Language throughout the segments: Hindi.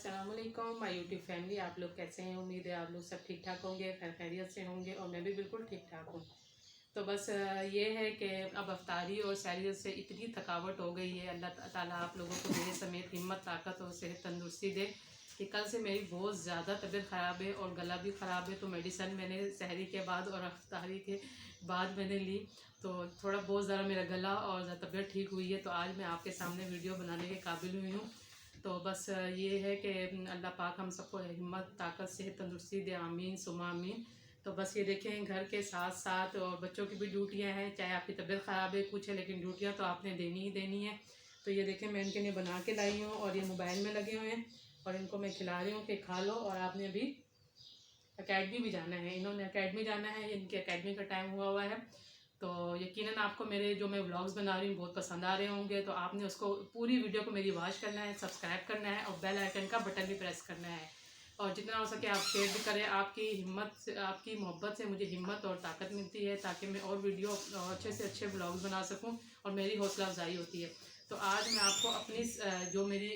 अस्सलामुअलैकुम माय यूट्यूब फैमिली, आप लोग कैसे हैं। उम्मीद है आप लोग सब ठीक ठाक होंगे, खैर खैरियत से होंगे और मैं भी बिल्कुल ठीक ठाक हूँ। तो बस ये है कि अब अफ्तारी और सैरियत से इतनी थकावट हो गई है। अल्लाह ताला आप लोगों को मेरे समेत हिम्मत, ताकत और सेहत तंदुरुस्ती दे कि कल से मेरी बहुत ज़्यादा तबीयत ख़राब है और गला भी ख़राब है। तो मेडिसन मैंने सहरी के बाद और अफ्तारी के बाद मैंने ली, तो थोड़ा बहुत ज़रा मेरा गला और तबीयत ठीक हुई है। तो आज मैं आपके सामने वीडियो बनाने के काबिल हुई हूँ। तो बस ये है कि अल्लाह पाक हम सबको हिम्मत, ताकत, सेहत तंदुरुस्ती दे, आमीन सुमा आमीन। तो बस ये देखें, घर के साथ साथ और बच्चों की भी ड्यूटियां हैं। चाहे आपकी तबीयत ख़राब है कुछ है, लेकिन ड्यूटियां तो आपने देनी ही देनी है। तो ये देखें, मैं इनके लिए बना के लाई हूँ और ये मोबाइल में लगे हुए हैं और इनको मैं खिला रही हूँ कि खा लो। और आपने अभी अकेडमी भी जाना है, इन्होंने अकेडमी जाना है, इनके अकेडमी का टाइम हुआ है। तो यकीनन आपको मेरे जो मैं व्लॉग्स बना रही हूँ बहुत पसंद आ रहे होंगे। तो आपने उसको पूरी वीडियो को मेरी वॉच करना है, सब्सक्राइब करना है और बेल आइकन का बटन भी प्रेस करना है। और जितना हो सके आप शेयर भी करें। आपकी हिम्मत से, आपकी मोहब्बत से मुझे हिम्मत और ताकत मिलती है, ताकि मैं और वीडियो और अच्छे से अच्छे व्लॉग्स बना सकूँ और मेरी हौसला अफजाई होती है। तो आज मैं आपको अपनी जो मेरी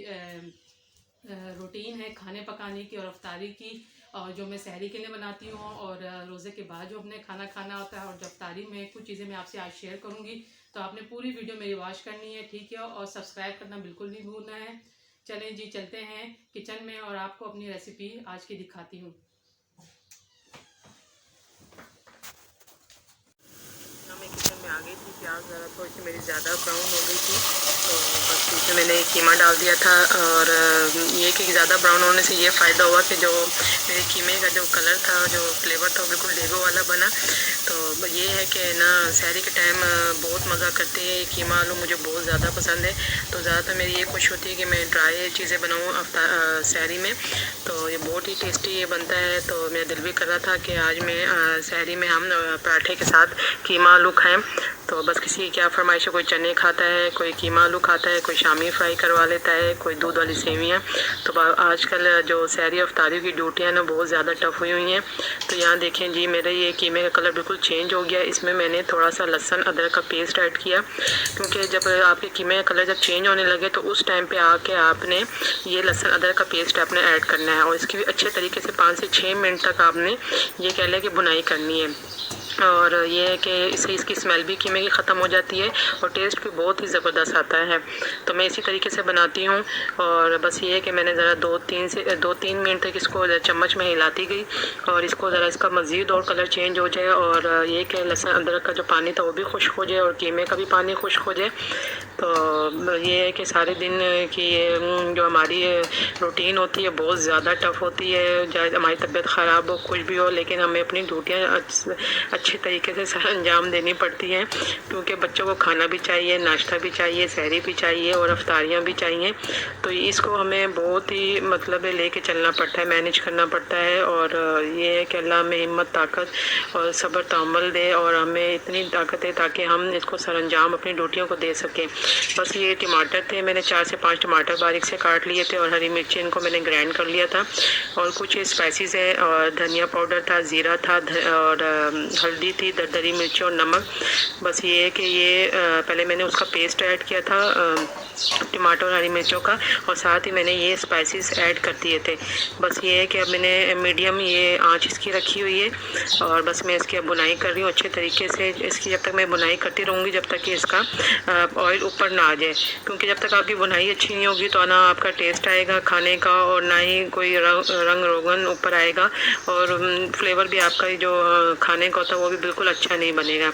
रूटीन है खाने पकाने की और अफ्तारी की, और जो मैं सहरी के लिए बनाती हूँ और रोज़े के बाद जो अपने खाना खाना होता है, और जब अफ्तारी में कुछ चीज़ें मैं आपसे आज शेयर करूँगी। तो आपने पूरी वीडियो मेरी वॉच करनी है, ठीक है, और सब्सक्राइब करना बिल्कुल नहीं भूलना है। चलें जी, चलते हैं किचन में और आपको अपनी रेसिपी आज की दिखाती हूँ। मैं किचन में आ गई थी, प्याज ज़रा थोड़ी सी मेरी ज़्यादा ब्राउन हो गई थी, तो बस इसमें मैंने कीमा डाल दिया था। और ये कि ज़्यादा ब्राउन होने से ये फ़ायदा हुआ कि जो मेरे कीमे का जो कलर था, जो फ्लेवर था, वो बिल्कुल डेगो वाला बना। तो ये है कि ना सहरी के टाइम बहुत मज़ा करते हैं। ये कीमा आलू मुझे बहुत ज़्यादा पसंद है। तो ज़्यादातर मेरी ये कोशिश होती है कि मैं ड्राई चीज़ें बनाऊँ सहरी में। तो ये बहुत ही टेस्टी ये बनता है। तो मेरा दिल भी कर रहा था कि आज मैं सहरी में हम पराठे के साथ कीमा आलू खाएं। तो बस किसी की क्या फरमाइश है, कोई चने खाता है, कोई कीमा आलू खाता है, कोई शामी फ्राई करवा लेता है, कोई दूध वाली सेवियाँ। तो आजकल जो सहरी अफ्तारी की ड्यूटियाँ ना बहुत ज़्यादा टफ हुई हुई हैं। तो यहाँ देखें जी, मेरे ये कीमे का कलर बिल्कुल चेंज हो गया। इसमें मैंने थोड़ा सा लहसुन अदरक का पेस्ट ऐड किया, क्योंकि जब आपके कीमे का कलर जब चेंज होने लगे तो उस टाइम पे आके आपने ये लहसुन अदरक का पेस्ट आपने ऐड करना है। और इसकी भी अच्छे तरीके से 5 से 6 मिनट तक आपने ये कह लें कि भुनाई करनी है। और ये है कि इससे इसकी स्मेल भी कीमे की ख़त्म हो जाती है और टेस्ट भी बहुत ही ज़बरदस्त आता है। तो मैं इसी तरीके से बनाती हूँ। और बस ये है कि मैंने ज़रा 2-3 मिनट तक इसको चम्मच में हिलाती गई और इसको ज़रा इसका मज़ीद और कलर चेंज हो जाए, और ये कि लहसुन अदरक का जो पानी था वो भी खुश्क हो जाए और कीमे का भी पानी खुश्क हो जाए। तो ये है कि सारे दिन की ये जो हमारी रूटीन होती है बहुत ज़्यादा टफ़ होती है। चाहे हमारी तबीयत ख़राब हो, कुछ भी हो, लेकिन हमें अपनी ड्यूटियाँ अच्छे तरीके से अंजाम देनी पड़ती हैं, क्योंकि बच्चों को खाना भी चाहिए, नाश्ता भी चाहिए, सहरी भी चाहिए और अफ्तारियाँ भी चाहिए। तो इसको हमें बहुत ही मतलब लेके चलना पड़ता है, मैनेज करना पड़ता है। और ये है कि अल्लाह हमें हिम्मत, ताकत और सब्र तहम्मुल दे, और हमें इतनी ताकत है ताकि हम इसको सरअंजाम अपनी ड्यूटियों को दे सकें। बस ये टमाटर थे, मैंने 4 से 5 टमाटर बारीक से काट लिए थे, और हरी मिर्ची इनको मैंने ग्राइंड कर लिया था। और कुछ स्पाइसेस है, और धनिया पाउडर था, ज़ीरा था, और हल्दी थी, दरदरी मिर्ची और नमक। बस ये है कि ये पहले मैंने उसका पेस्ट ऐड किया था टमाटर और हरी मिर्चों का, और साथ ही मैंने ये स्पाइसेस ऐड कर दिए थे। बस ये है कि अब मैंने मीडियम ये आंच इसकी रखी हुई है, और बस मैं इसकी अब बुनाई कर रही हूँ अच्छे तरीके से। इसकी जब तक मैं बुनाई करती रहूँगी जब तक कि इसका ऑयल ऊपर ना आ जाए, क्योंकि जब तक आपकी बुनाई अच्छी नहीं होगी तो ना आपका टेस्ट आएगा खाने का, और ना ही कोई रंग रोगन ऊपर आएगा, और फ्लेवर भी आपका जो खाने का होता है वो भी बिल्कुल अच्छा नहीं बनेगा।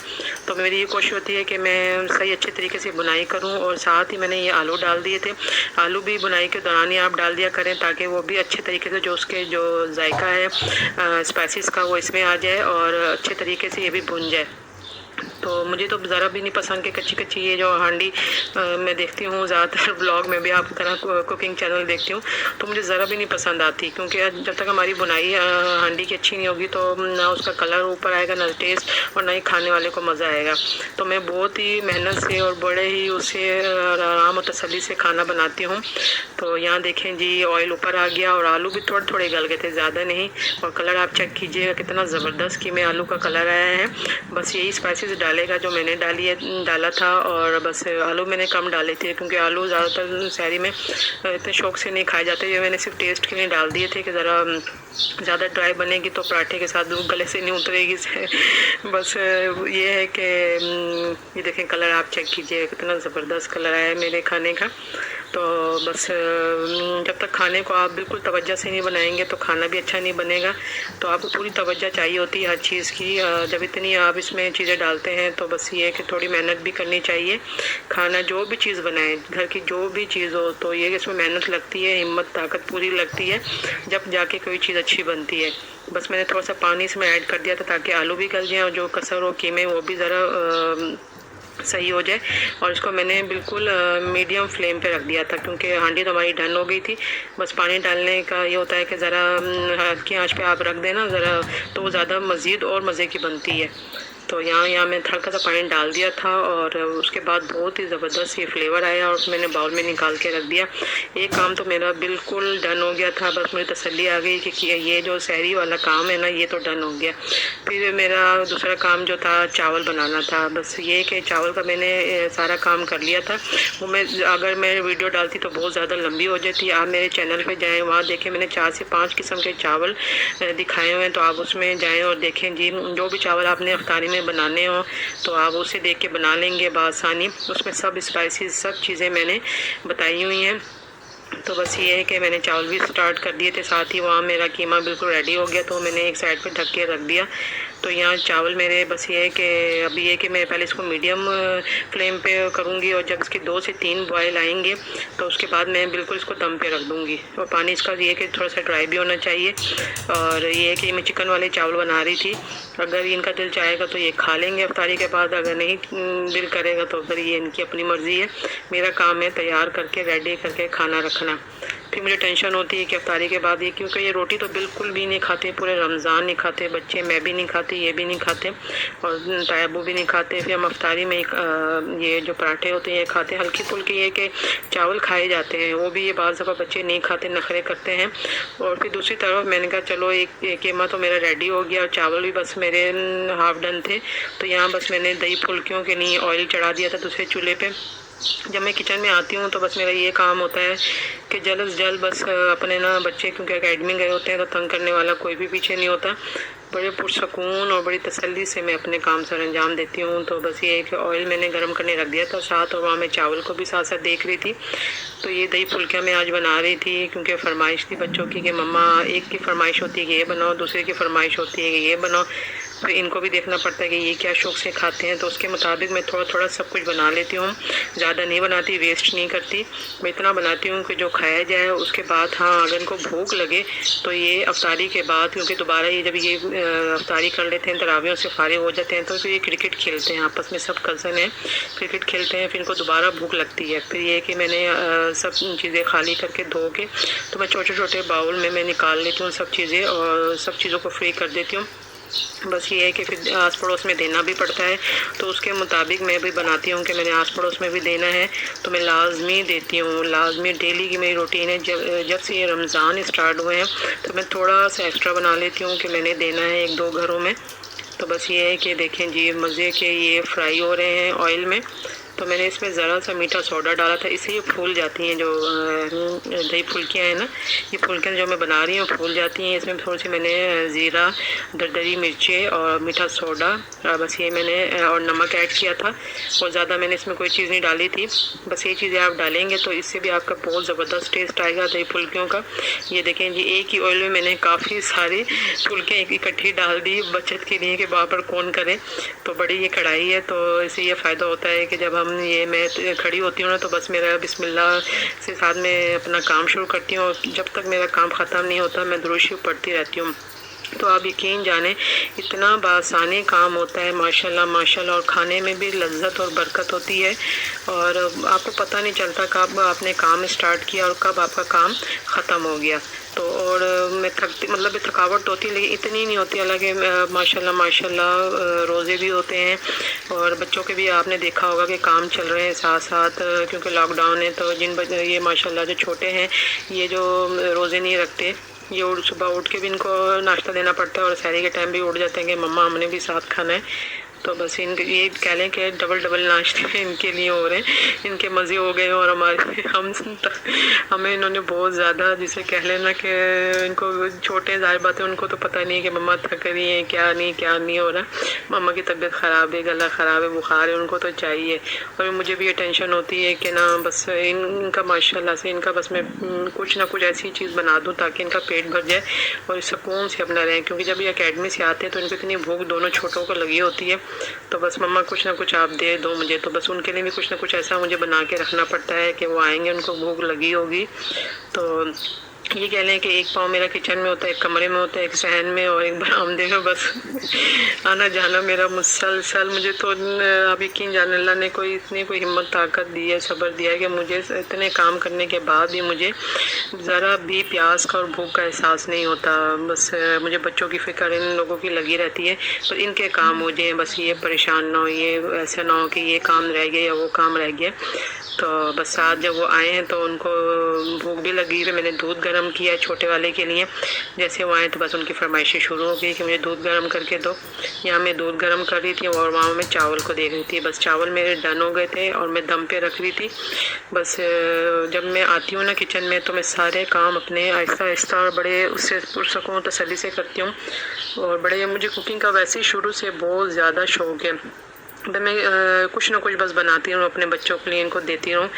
तो मेरी ये कोशिश होती है कि मैं सही अच्छे तरीके से बुनाई करूं। और साथ ही मैंने ये आलू डाल दिए थे। आलू भी बुनाई के दौरान ही आप डाल दिया करें, ताकि वो भी अच्छे तरीके से जो उसके जो जायका है स्पाइसेस का वो इसमें आ जाए और अच्छे तरीके से ये भी भुन जाए। तो मुझे तो ज़रा भी नहीं पसंद कि कच्ची कच्ची ये जो हांडी मैं देखती हूँ ज़्यादातर व्लॉग में भी, आप तरह कुकिंग चैनल देखती हूँ, तो मुझे ज़रा भी नहीं पसंद आती, क्योंकि जब तक हमारी बुनाई हांडी की अच्छी नहीं होगी तो ना उसका कलर ऊपर आएगा, ना टेस्ट, और ना ही खाने वाले को मज़ा आएगा। तो मैं बहुत ही मेहनत से और बड़े ही उससे आराम और तसल्ली से खाना बनाती हूँ। तो यहाँ देखें जी, ऑयल ऊपर आ गया और आलू भी थोड़े थोड़े गल गए थे, ज़्यादा नहीं। और कलर आप चेक कीजिएगा कितना ज़बरदस्त कि में आलू का कलर आया है। बस यही स्पाइसेस चीज़ डालेगा जो मैंने डाला था। और बस आलू मैंने कम डाले थे क्योंकि आलू ज़्यादातर सहरी में इतने शौक से नहीं खाए जाते। ये मैंने सिर्फ टेस्ट के लिए डाल दिए थे कि ज़रा ज़्यादा ड्राई बनेगी तो पराठे के साथ गले से नहीं उतरेगी। बस ये है कि ये देखें कलर आप चेक कीजिए कितना ज़बरदस्त कलर आया है मेरे खाने का। तो बस जब तक खाने को आप बिल्कुल तवज्जो से नहीं बनाएंगे तो खाना भी अच्छा नहीं बनेगा। तो आपको पूरी तवज्जो चाहिए होती है हर चीज़ की। जब इतनी आप इसमें चीज़ें डालते हैं तो बस ये है कि थोड़ी मेहनत भी करनी चाहिए। खाना जो भी चीज़ बनाएं, घर की जो भी चीज़ हो, तो ये इसमें मेहनत लगती है, हिम्मत ताकत पूरी लगती है, जब जाके कोई चीज़ अच्छी बनती है। बस मैंने थोड़ा सा पानी इसमें ऐड कर दिया था ताकि आलू भी गल जाए और जो कसर हो कीमे वो भी ज़रा सही हो जाए। और इसको मैंने बिल्कुल मीडियम फ्लेम पे रख दिया था क्योंकि हांडी तो हमारी डन हो गई थी। बस पानी डालने का ये होता है कि ज़रा हल्की आंच पे आप रख देना ज़रा, तो वो ज़्यादा मज़ीद और मज़े की बनती है। तो यहाँ मैं हल्का सा पानी डाल दिया था और उसके बाद बहुत ही ज़बरदस्त ये फ्लेवर आया और मैंने बाउल में निकाल के रख दिया। एक काम तो मेरा बिल्कुल डन हो गया था। बस मुझे तसल्ली आ गई कि ये जो सहरी वाला काम है ना, ये तो डन हो गया। फिर मेरा दूसरा काम जो था चावल बनाना था। बस ये कि चावल का मैंने सारा काम कर लिया था। वो अगर मैं वीडियो डालती तो बहुत ज़्यादा लंबी हो जाती। आप मेरे चैनल पर जाएँ, वहाँ देखें मैंने 4 से 5 किस्म के चावल दिखाए हुए हैं, तो आप उसमें जाएँ और देखें जी। जो भी चावल आपने अफ्तारी में बनाने हो तो आप उसे देख के बना लेंगे बआसानी। उसमें सब स्पाइसेस सब चीज़ें मैंने बताई हुई हैं। तो बस ये है कि मैंने चावल भी स्टार्ट कर दिए थे, साथ ही वहाँ मेरा कीमा बिल्कुल रेडी हो गया तो मैंने एक साइड पे ढक के रख दिया। तो यहाँ चावल मेरे बस ये है कि अभी ये कि मैं पहले इसको मीडियम फ्लेम पे करूँगी और जब इसके 2 से 3 बॉयल आएंगे तो उसके बाद मैं बिल्कुल इसको दम पे रख दूँगी। और पानी इसका ये है कि थोड़ा सा ड्राई भी होना चाहिए। और ये है कि मैं चिकन वाले चावल बना रही थी। अगर इनका दिल चाहेगा तो ये खा लेंगे अफ्तारी के बाद, अगर नहीं दिल करेगा तो फिर ये इनकी अपनी मर्ज़ी है। मेरा काम है तैयार करके रेडी करके खाना रखना। फिर मुझे टेंशन होती है कि अफ्तारी के बाद ये, क्योंकि ये रोटी तो बिल्कुल भी नहीं खाते, पूरे रमज़ान नहीं खाते बच्चे, मैं भी नहीं खाती, ये भी नहीं खाते और तायबू भी नहीं खाते। फिर हम अफ्तारी में ये जो पराठे होते हैं ये खाते हैं। हल्की फुल्की ये कि चावल खाए जाते हैं, वो भी ये बाज़ दफ़ा बच्चे नहीं खाते, नखरे करते हैं। और फिर दूसरी तरफ मैंने कहा चलो एक कीमा तो मेरा रेडी हो गया और चावल भी बस मेरे हाफ डन थे। तो यहाँ बस मैंने दही फुल्कियों के लिए ऑयल चढ़ा दिया था दूसरे चूल्हे पे। जब मैं किचन में आती हूँ तो बस मेरा ये काम होता है कि जल्द से जल्द बस अपने ना बच्चे क्योंकि एकेडमी गए होते हैं तो तंग करने वाला कोई भी पीछे नहीं होता। बड़े पुरसकून और बड़ी तसल्ली से मैं अपने काम सर अंजाम देती हूँ। तो बस ये है कि ऑयल मैंने गर्म करने रख दिया था साथ, और वहाँ मैं चावल को भी साथ साथ देख रही थी। तो ये दही फुल्कियाँ मैं आज बना रही थी क्योंकि फ़रमाइश थी बच्चों की कि मम्मा, एक की फ़रमाइश होती है कि ये बनाओ, दूसरे की फ़रमाइश होती है कि ये बनाओ। तो इनको भी देखना पड़ता है कि ये क्या शौक़ से खाते हैं, तो उसके मुताबिक मैं थोड़ा थोड़ा सब कुछ बना लेती हूँ। ज़्यादा नहीं बनाती, वेस्ट नहीं करती, मैं इतना बनाती हूँ कि जो खाया जाए। उसके बाद हाँ, अगर इनको भूख लगे तो ये अफ्तारी के बाद, क्योंकि दोबारा ये जब ये अफ्तारी कर लेते हैं, तरावियों से फारिग हो जाते हैं, तो फिर ये क्रिकेट खेलते हैं आपस में, सब कज़न हैं, क्रिकेट खेलते हैं। फिर इनको दोबारा भूख लगती है। फिर ये कि मैंने सब चीज़ें खाली करके धो के तो मैं छोटे छोटे बाउल में मैं निकाल लेती हूँ सब चीज़ें और सब चीज़ों को फ्री कर देती हूँ। बस ये है कि फिर आस पड़ोस में देना भी पड़ता है, तो उसके मुताबिक मैं भी बनाती हूँ कि मैंने आस पड़ोस में भी देना है तो मैं लाजमी देती हूँ। लाजमी डेली की मेरी रूटीन है। जब से ये रमज़ान स्टार्ट हुए हैं तो मैं थोड़ा सा एक्स्ट्रा बना लेती हूँ कि मैंने देना है 1-2 घरों में। तो बस ये है कि देखें जी, मज़े के ये फ्राई हो रहे हैं ऑयल में। तो मैंने इसमें ज़रा सा मीठा सोडा डाला था, इससे ये फूल जाती हैं। जो दही फुल्कियाँ हैं ना, ये फुल्कियाँ जो मैं बना रही हूँ फूल जाती हैं। इसमें थोड़ी सी मैंने ज़ीरा, दरदरी मिर्चें और मीठा सोडा, बस ये मैंने और नमक ऐड किया था। और ज़्यादा मैंने इसमें कोई चीज़ नहीं डाली थी। बस ये चीज़ें आप डालेंगे तो इससे भी आपका बहुत ज़बरदस्त टेस्ट आएगा दही फुल्कियों का। ये देखें जी, एक ही ऑयल में मैंने काफ़ी सारी फुल्कियाँ इकट्ठी डाल दी बचत के लिए कि बार कौन करे। तो बड़ी ये कढ़ाई है, तो इससे ये फ़ायदा होता है कि जब मैं खड़ी होती हूँ ना तो बस मेरा बिस्मिल्लाह से साथ में अपना काम शुरू करती हूँ और जब तक मेरा काम ख़त्म नहीं होता मैं दुरूद शरीफ पढ़ती रहती हूँ। तो आप यकीन जाने इतना बासानी काम होता है माशाल्लाह माशाल्लाह, और खाने में भी लज्जत और बरकत होती है और आपको पता नहीं चलता कब आपने काम स्टार्ट किया और कब आपका काम ख़त्म हो गया। तो और मैं थकावट तो होती है लेकिन इतनी नहीं होती। हालांकि माशाल्लाह माशाल्लाह रोज़े भी होते हैं और बच्चों के भी आपने देखा होगा कि काम चल रहे हैं साथ साथ, क्योंकि लॉकडाउन है। तो ये माशाल्लाह जो छोटे हैं, ये जो रोज़े नहीं रखते, ये सुबह उठ के भी इनको नाश्ता देना पड़ता है और सहरी के टाइम भी उठ जाते हैं कि मम्मा हमने भी साथ खाना है। तो बस इनके ये कह लें कि डबल नाश्ते इनके लिए हो रहे हैं, इनके मज़े हो गए और हमारे हमें इन्होंने बहुत ज़्यादा, जिसे कह लेना कि इनको छोटे ज़ाहिर बात है, उनको तो पता नहीं है कि मम्मा थक रही है, क्या नहीं हो रहा। मम्मा की तबीयत ख़राब है, गला ख़राब है, बुखार है, उनको तो चाहिए। और मुझे भी ये टेंशन होती है कि ना बस इनका माशाल्लाह से इनका बस मैं कुछ ना कुछ ऐसी चीज़ बना दूँ ताकि इनका पेट भर जाए और सुकून से अपना रहें, क्योंकि जब ये अकेडमी से आते हैं तो इनको इतनी भूख दोनों छोटों को लगी होती है। तो बस मम्मा कुछ ना कुछ आप दे दो मुझे, तो बस उनके लिए भी कुछ ना कुछ ऐसा मुझे बना के रखना पड़ता है कि वो आएंगे, उनको भूख लगी होगी। तो ये कह लें कि एक पाँव मेरा किचन में होता है, एक कमरे में होता है, एक सहन में और एक बरामदे में। बस आना जाना मेरा मुसलसल। मुझे तो अब यकीन जाने अल्लाह ने कोई इतनी कोई हिम्मत ताकत दी है, सब्र दिया है कि मुझे इतने काम करने के बाद भी मुझे ज़रा भी प्यास का और भूख का एहसास नहीं होता। बस मुझे बच्चों की फ़िक्र इन लोगों की लगी रहती है, पर इनके काम हो जाए, बस ये परेशान ना हो, ये ऐसा ना हो कि ये काम रह गया या वो काम रह गया। तो बस आज जब वो आए हैं तो उनको भूख भी लगी है। मैंने दूध गर्म किया है छोटे वाले के लिए। जैसे वो आए तो बस उनकी फरमाइशें शुरू हो गई कि मुझे दूध गर्म करके दो। यहाँ मैं दूध गर्म कर रही थी और वहाँ मैं चावल को देख रही थी। बस चावल मेरे डन हो गए थे और मैं दम पे रख रही थी। बस जब मैं आती हूँ ना किचन में तो मैं सारे काम अपने आहिस्ता आहिस्ता और बड़े उससे पुरसकून तसल्ली से करती हूँ। और बड़े मुझे कुकिंग का वैसे ही शुरू से बहुत ज़्यादा शौक़ है। तो मैं कुछ ना कुछ बस बनाती हूँ अपने बच्चों के लिए, इनको देती हूँ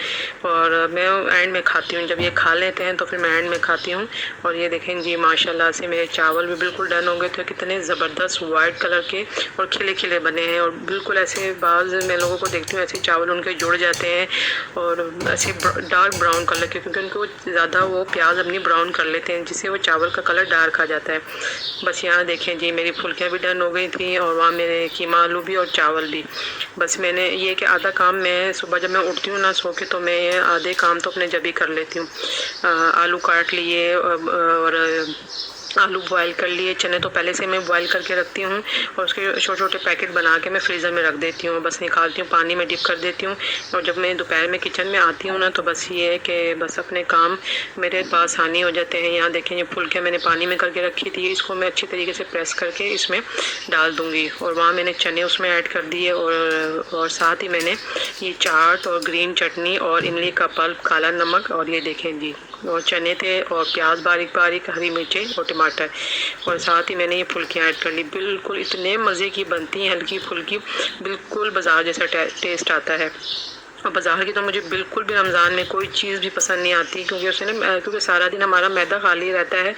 और मैं एंड में खाती हूँ। जब ये खा लेते हैं तो फिर मैं एंड में खाती हूँ। और ये देखें जी माशाल्लाह से मेरे चावल भी बिल्कुल डन हो गए थे। कितने ज़बरदस्त वाइट कलर के और खिले खिले बने हैं। और बिल्कुल ऐसे बाज़ मैं लोगों को देखती हूँ ऐसे चावल उनके जुड़ जाते हैं और ऐसे डार्क ब्राउन कलर के, क्योंकि उनको ज़्यादा वो प्याज अपनी ब्राउन कर लेते हैं जिससे वो चावल का कलर डार्क आ जाता है। बस यहाँ देखें जी मेरी फुल्कियाँ भी डन हो गई थी और वहाँ मेरे कीमा आलू भी और चावल भी। बस मैंने ये कि आधा काम मैं सुबह जब मैं उठती हूँ ना सो के, तो मैं आधे काम तो अपने जब ही कर लेती हूँ। आलू काट लिए और आलू बॉयल कर लिए। चने तो पहले से मैं बॉयल करके रखती हूँ और उसके छोटे छोटे पैकेट बना के मैं फ्रीज़र में रख देती हूँ। बस निकालती हूँ, पानी में डिप कर देती हूँ। और जब मैं दोपहर में किचन में आती हूँ ना तो बस ये है कि बस अपने काम मेरे पास आसानी हो जाते हैं। यहाँ देखें ये फुल्कियाँ मैंने पानी में करके रखी थी, इसको मैं अच्छी तरीके से प्रेस करके इसमें डाल दूँगी। और वहाँ मैंने चने उसमें ऐड कर दिए और साथ ही मैंने ये चाट और ग्रीन चटनी और इमली का पल्प, काला नमक और ये देखें जी और चने थे और प्याज बारीक बारीक, हरी मिर्चें और टमाटर, और साथ ही मैंने ये फुल्कियाँ ऐड कर ली। बिल्कुल इतने मज़े की बनती हैं, हल्की फुल्की, बिल्कुल बाज़ार जैसा टेस्ट आता है। और बाज़ार की तो मुझे बिल्कुल भी रमज़ान में कोई चीज़ भी पसंद नहीं आती, क्योंकि उससे ना क्योंकि सारा दिन हमारा मैदा खाली रहता है।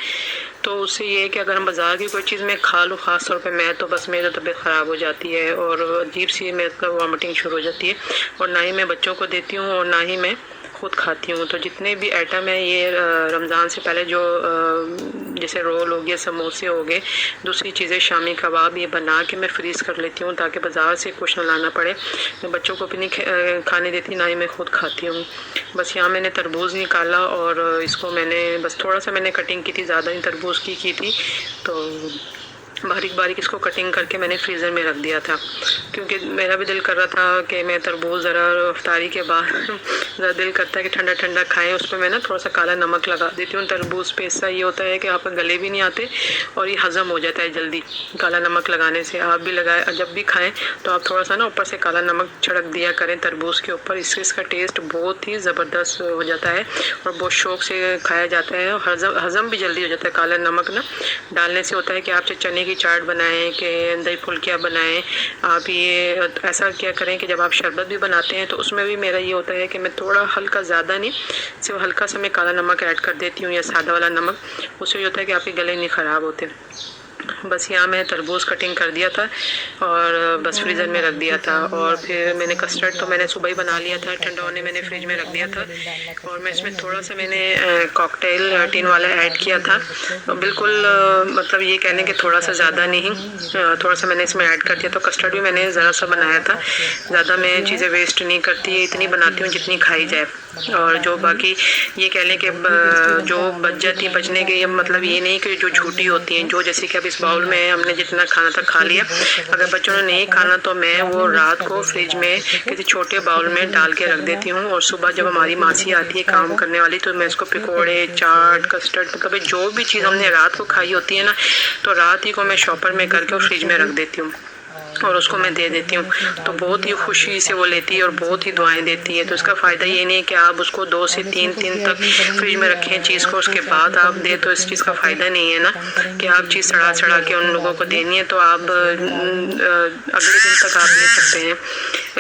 तो उससे ये है कि अगर हम बाज़ार की कोई चीज़ मैं खा लूँ, ख़ास तौर पे मैं, तो बस मेरी तबीयत ख़राब हो जाती है और अजीब सी मतलब वॉमिटिंग शुरू हो जाती है। और ना ही मैं बच्चों को देती हूँ और ना ही मैं खुद खाती हूँ। तो जितने भी आइटम है ये रमज़ान से पहले जो जैसे रोल हो गए, समोसे हो गए, दूसरी चीज़ें शामी कबाब, ये बना के मैं फ्रीज़ कर लेती हूँ ताकि बाज़ार से कुछ ना लाना पड़े। मैं बच्चों को भी नहीं खाने देती, ना ही मैं खुद खाती हूँ। बस यहाँ मैंने तरबूज़ निकाला और इसको मैंने बस थोड़ा सा मैंने कटिंग की थी, ज़्यादा नहीं तरबूज़ की थी, तो बारीक बारीक इसको कटिंग करके मैंने फ्रीज़र में रख दिया था, क्योंकि मेरा भी दिल कर रहा था कि मैं तरबूज़ ज़रा इफ्तारी के बाद ज़रा दिल करता है कि ठंडा ठंडा खाएं। उस पर मैं ना थोड़ा सा काला नमक लगा देती हूँ तरबूज़ पे। इससे ये होता है कि आप गले भी नहीं आते और ये हज़म हो जाता है जल्दी काला नमक लगाने से। आप भी लगाए, जब भी खाएँ तो आप थोड़ा सा ना ऊपर से काला नमक छिड़क दिया करें तरबूज़ के ऊपर। इससे इसका टेस्ट बहुत ही ज़बरदस्त हो जाता है और बहुत शौक़ से खाया जाता है और हज़म भी जल्दी हो जाता है। काला नमक ना डालने से होता है कि आप चने की चाट बनाएं कि दही फुल्कियाँ बनाएं, आप ये ऐसा क्या करें कि जब आप शरबत भी बनाते हैं तो उसमें भी मेरा ये होता है कि मैं थोड़ा हल्का, ज़्यादा नहीं, सिर्फ हल्का सा मैं काला नमक ऐड कर देती हूँ या सादा वाला नमक। उससे ये होता है कि आपके गले नहीं ख़राब होते। बस यहाँ मैं तरबूज कटिंग कर दिया था और बस फ्रीज़र में रख दिया था। और फिर मैंने कस्टर्ड तो मैंने सुबह ही बना लिया था, ठंडा होने मैंने फ्रिज में रख दिया था। और मैं इसमें थोड़ा सा मैंने कॉकटेल टिन वाला ऐड किया था, बिल्कुल मतलब ये कहने कि थोड़ा सा, ज़्यादा नहीं, थोड़ा सा मैंने इसमें ऐड कर दिया। तो कस्टर्ड भी मैंने ज़रा सा बनाया था, ज़्यादा मैं चीज़ें वेस्ट नहीं करती, इतनी बनाती हूँ जितनी खाई जाए। और जो बाकी ये कह लें कि जो बच जाती है, बचने के मतलब ये नहीं कि जो झूठी होती हैं, जो जैसे कि अब इस बाउल में हमने जितना खाना था खा लिया, अगर बच्चों ने नहीं खाना तो मैं वो रात को फ्रिज में किसी छोटे बाउल में डाल के रख देती हूँ। और सुबह जब हमारी मासी आती है काम करने वाली, तो मैं इसको पकौड़े, चाट, कस्टर्ड, मतलब जो भी चीज़ हमने रात को खाई होती है ना, तो रात ही को मैं शॉपर में करके फ्रिज में रख देती हूँ। और उसको मैं दे देती हूँ, तो बहुत ही खुशी से वो लेती है और बहुत ही दुआएं देती है। तो इसका फ़ायदा ये नहीं है कि आप उसको 2 से 3 दिन तक फ्रिज में रखें चीज़ को, उसके बाद आप दें, तो इस चीज़ का फ़ायदा नहीं है ना कि आप चीज़ सड़ा के उन लोगों को देनी है तो आप अगले दिन तक आप ले सकते हैं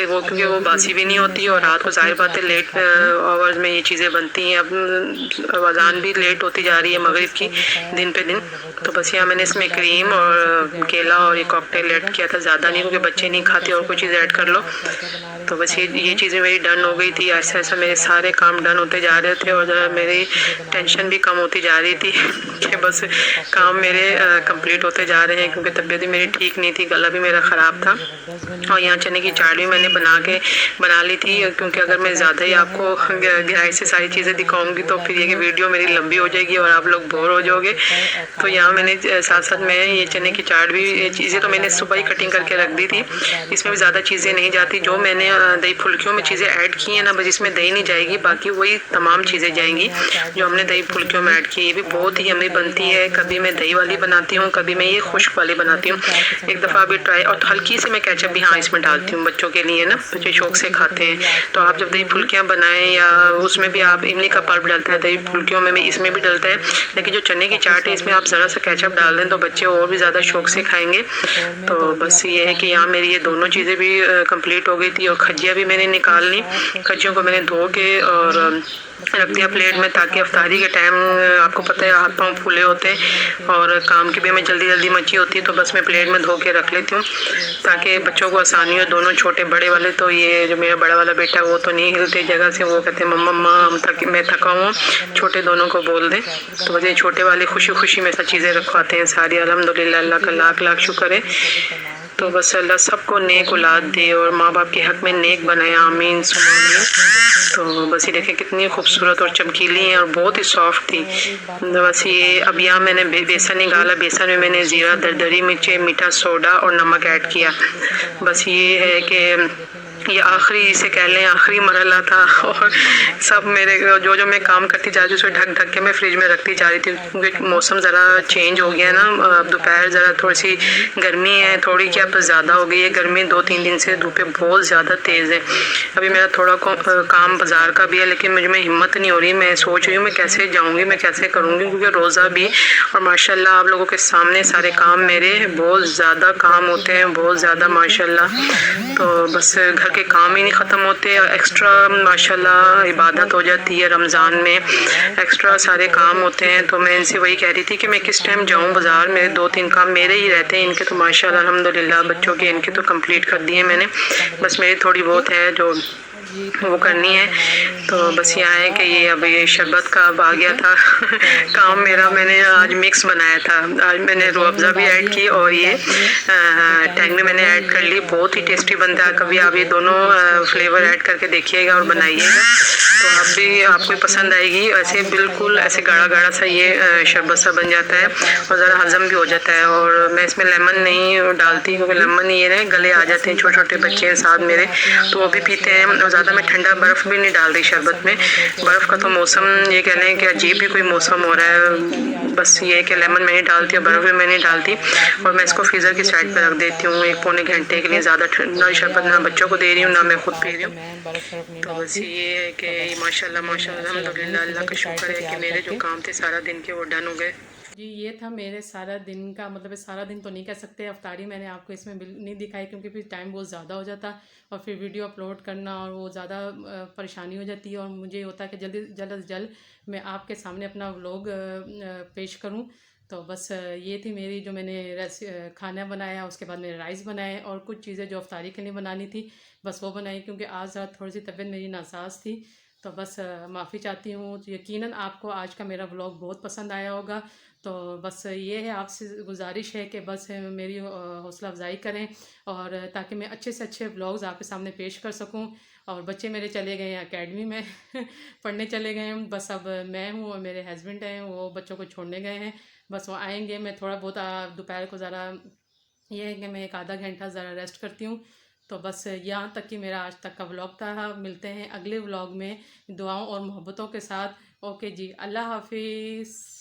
वो, क्योंकि वो बासी भी नहीं होती और रात को ज़ाहिर बात है लेट आवर्स में ये चीज़ें बनती हैं। अब अज़ान भी लेट होती जा रही है मगरिब की दिन पे दिन। तो बस यहाँ मैंने इसमें क्रीम और केला और ये कॉकटेल ऐड किया था, ज़्यादा नहीं क्योंकि बच्चे नहीं खाते और कोई चीज़ ऐड कर लो। तो बस ये चीज़ें मेरी डन हो गई थी। ऐसा ऐसा मेरे सारे काम डन होते जा रहे थे और मेरी टेंशन भी कम होती जा रही थी कि बस काम मेरे कंप्लीट होते जा रहे हैं, क्योंकि तबीयत भी मेरी ठीक नहीं थी, गला भी मेरा ख़राब था। और यहाँ चने की चाट भी मैंने बना ली थी, क्योंकि अगर मैं ज़्यादा ही आपको गहराई से सारी चीज़ें दिखाऊंगी तो फिर ये वीडियो मेरी लंबी हो जाएगी और आप लोग बोर हो जाओगे। तो यहाँ मैंने साथ साथ में ये चने की चाट भी चीज़ें तो मैंने सुबह ही कटिंग करके रख दी थी। इसमें भी ज़्यादा चीज़ें नहीं जाती, जो मैंने दही फुल्कियों में चीज़ें ऐड की हैं ना, बस इसमें दही नहीं जाएगी, बाकी वही तमाम चीज़ें जाएंगी जो हमने दही फुल्कियों में ऐड की। ये भी बहुत ही यम्मी बनती है। कभी मैं दही वाली बनाती हूँ, कभी मैं ये खुश्क वाली बनाती हूँ। एक दफ़ा भी ट्राई, और हल्की से मैं केचप भी हाँ इसमें डालती हूँ बच्चों के लिए ना, बच्चे शौक से खाते हैं। तो आप जब दही फुल्कियाँ बनाएं या उसमें भी आप इमली का पल्प डलता है दही फुल्कियों में भी, इसमें भी डलता है, लेकिन जो चने की चाट है इसमें आप ज़रा सा केचप डाल दें तो बच्चे और भी ज़्यादा शौक से खाएंगे। तो बस ये है कि यहाँ मेरी ये दोनों चीज़ें भी कंप्लीट हो गई थी। और खजिया भी मैंने निकाल ली, खजियों को मैंने धो के और रख दिया प्लेट में, ताकि अफ्तारी के टाइम आपको पता है हाथ पाँव फूले होते हैं और काम की भी हमें जल्दी मची होती है, तो बस मैं प्लेट में धो के रख लेती हूँ ताकि बच्चों को आसानी हो। दोनों छोटे बड़े वाले, तो ये जो मेरा बड़ा वाला बेटा वो तो नहीं हिलते जगह से, वो कहते हैं मम्मा मैं थका हुआ, छोटे दोनों को बोल दें। तो बस ये छोटे वाले खुशी में सब चीज़ें रखवाते हैं सारी। अल्हम्दुलिल्लाह, अल्लाह का लाख लाख शुक्र है। तो बस अल्लाह सबको नेक औलाद दे और माँ बाप के हक़ में नेक बनाए, आमीन सुमा आमीन। तो बस ये देखें कितनी खूबसूरत और चमकीली हैं और बहुत ही सॉफ्ट थी। तो बस ये अब यहाँ मैंने बेसन निकाला, बेसन में मैंने ज़ीरा, दरदरी मिर्चें, मीठा सोडा और नमक ऐड किया। बस ये है कि ये आखिरी इसे कह लें आखिरी मरहला था, और सब मेरे जो मैं काम करती जा रही थी उसे ढक के मैं फ्रिज में रखती जा रही थी, क्योंकि मौसम ज़रा चेंज हो गया ना। दोपहर ज़रा थोड़ी सी गर्मी है, थोड़ी क्या अब ज़्यादा हो गई है गर्मी। 2-3 दिन से धूपें बहुत ज़्यादा तेज़ है। अभी मेरा थोड़ा काम बाज़ार का भी है, लेकिन मुझे में हिम्मत नहीं हो रही। मैं सोच रही हूँ मैं कैसे जाऊँगी, मैं कैसे करूँगी, क्योंकि रोज़ा भी और माशाल्लाह आप लोगों के सामने सारे काम मेरे बहुत ज़्यादा काम होते हैं, बहुत ज़्यादा माशाल्लाह। तो बस घर के काम ही नहीं ख़त्म होते, एक्स्ट्रा माशाल्लाह इबादत हो जाती है रमज़ान में, एक्स्ट्रा सारे काम होते हैं। तो मैं इनसे वही कह रही थी कि मैं किस टाइम जाऊँ बाज़ार, मेरे 2-3 काम मेरे ही रहते हैं, इनके तो माशाल्लाह अल्हम्दुलिल्लाह बच्चों के इनके तो कंप्लीट कर दिए मैंने, बस मेरी थोड़ी बहुत है जो वो करनी है। तो बस यहाँ है कि ये अब ये शरबत का अब आ गया था काम मेरा। मैंने आज मिक्स बनाया था, आज मैंने रूह अफ़ज़ा भी ऐड की और ये टैंग भी मैंने ऐड कर ली। बहुत ही टेस्टी बनता है, कभी आप ये दोनों फ्लेवर ऐड करके देखिएगा और बनाइएगा तो आपको पसंद आएगी। ऐसे बिल्कुल ऐसे गाढ़ा सा ये शरबत सा बन जाता है और ज़रा हज़म भी हो जाता है। और मैं इसमें लेमन नहीं डालती, क्योंकि लेमन ये ना गले आ जाते हैं, छोटे बच्चे हैं साथ मेरे तो वो भी पीते हैं। और ज़्यादा मैं ठंडा बर्फ़ भी नहीं डाल रही शरबत में। बर्फ़ का तो मौसम ये कह लें कि अजीब भी कोई मौसम हो रहा है। बस ये है कि लेमन मैं नहीं डालती और बर्फ़ भी मैं नहीं डालती, और मैं इसको फ्रीज़र की साइड पर रख देती हूँ 1-पौने घंटे के लिए। ज़्यादा ठंडा शरबत ना बच्चों को दे रही हूँ ना मैं खुद पी रही हूँ। तो बस ये है कि माशाल्लाह अल्हम्दुलिल्लाह, अल्लाह का शुक्र है कि मेरे जो काम थे सारा दिन के वो डन हो गए। जी, ये था मेरे सारा दिन का, मतलब सारा दिन तो नहीं कह सकते, अफ्तारी मैंने आपको इसमें नहीं दिखाई क्योंकि फिर टाइम बहुत ज़्यादा हो जाता और फिर वीडियो अपलोड करना और वो ज़्यादा परेशानी हो जाती है। और मुझे ये होता है कि जल्द से जल्द मैं आपके सामने अपना व्लॉग पेश करूं। तो बस ये थी मेरी जो मैंने खाना बनाया, उसके बाद मैंने राइस बनाए और कुछ चीज़ें जो अफ्तारी के लिए बनानी थी बस वो बनाई, क्योंकि आज ज़रा थोड़ी सी तबीयत मेरी नासाज थी। तो बस माफ़ी चाहती हूँ। यकीनन आपको आज का मेरा व्लॉग बहुत पसंद आया होगा। तो बस ये है, आपसे गुजारिश है कि बस मेरी हौसला अफजाई करें और ताकि मैं अच्छे से अच्छे व्लॉग्स आपके सामने पेश कर सकूं। और बच्चे मेरे चले गए हैं एकेडमी में पढ़ने चले गए हैं। बस अब मैं हूँ और मेरे हस्बैंड हैं, वो बच्चों को छोड़ने गए हैं। बस वो आएंगे, मैं थोड़ा बहुत दोपहर को ज़रा ये है कि मैं 1 आधा घंटा ज़रा रेस्ट करती हूँ। तो बस यहाँ तक कि मेरा आज तक का व्लॉग था। मिलते हैं अगले व्लॉग में दुआओं और मोहब्बतों के साथ। ओके जी, अल्लाह हाफिज़।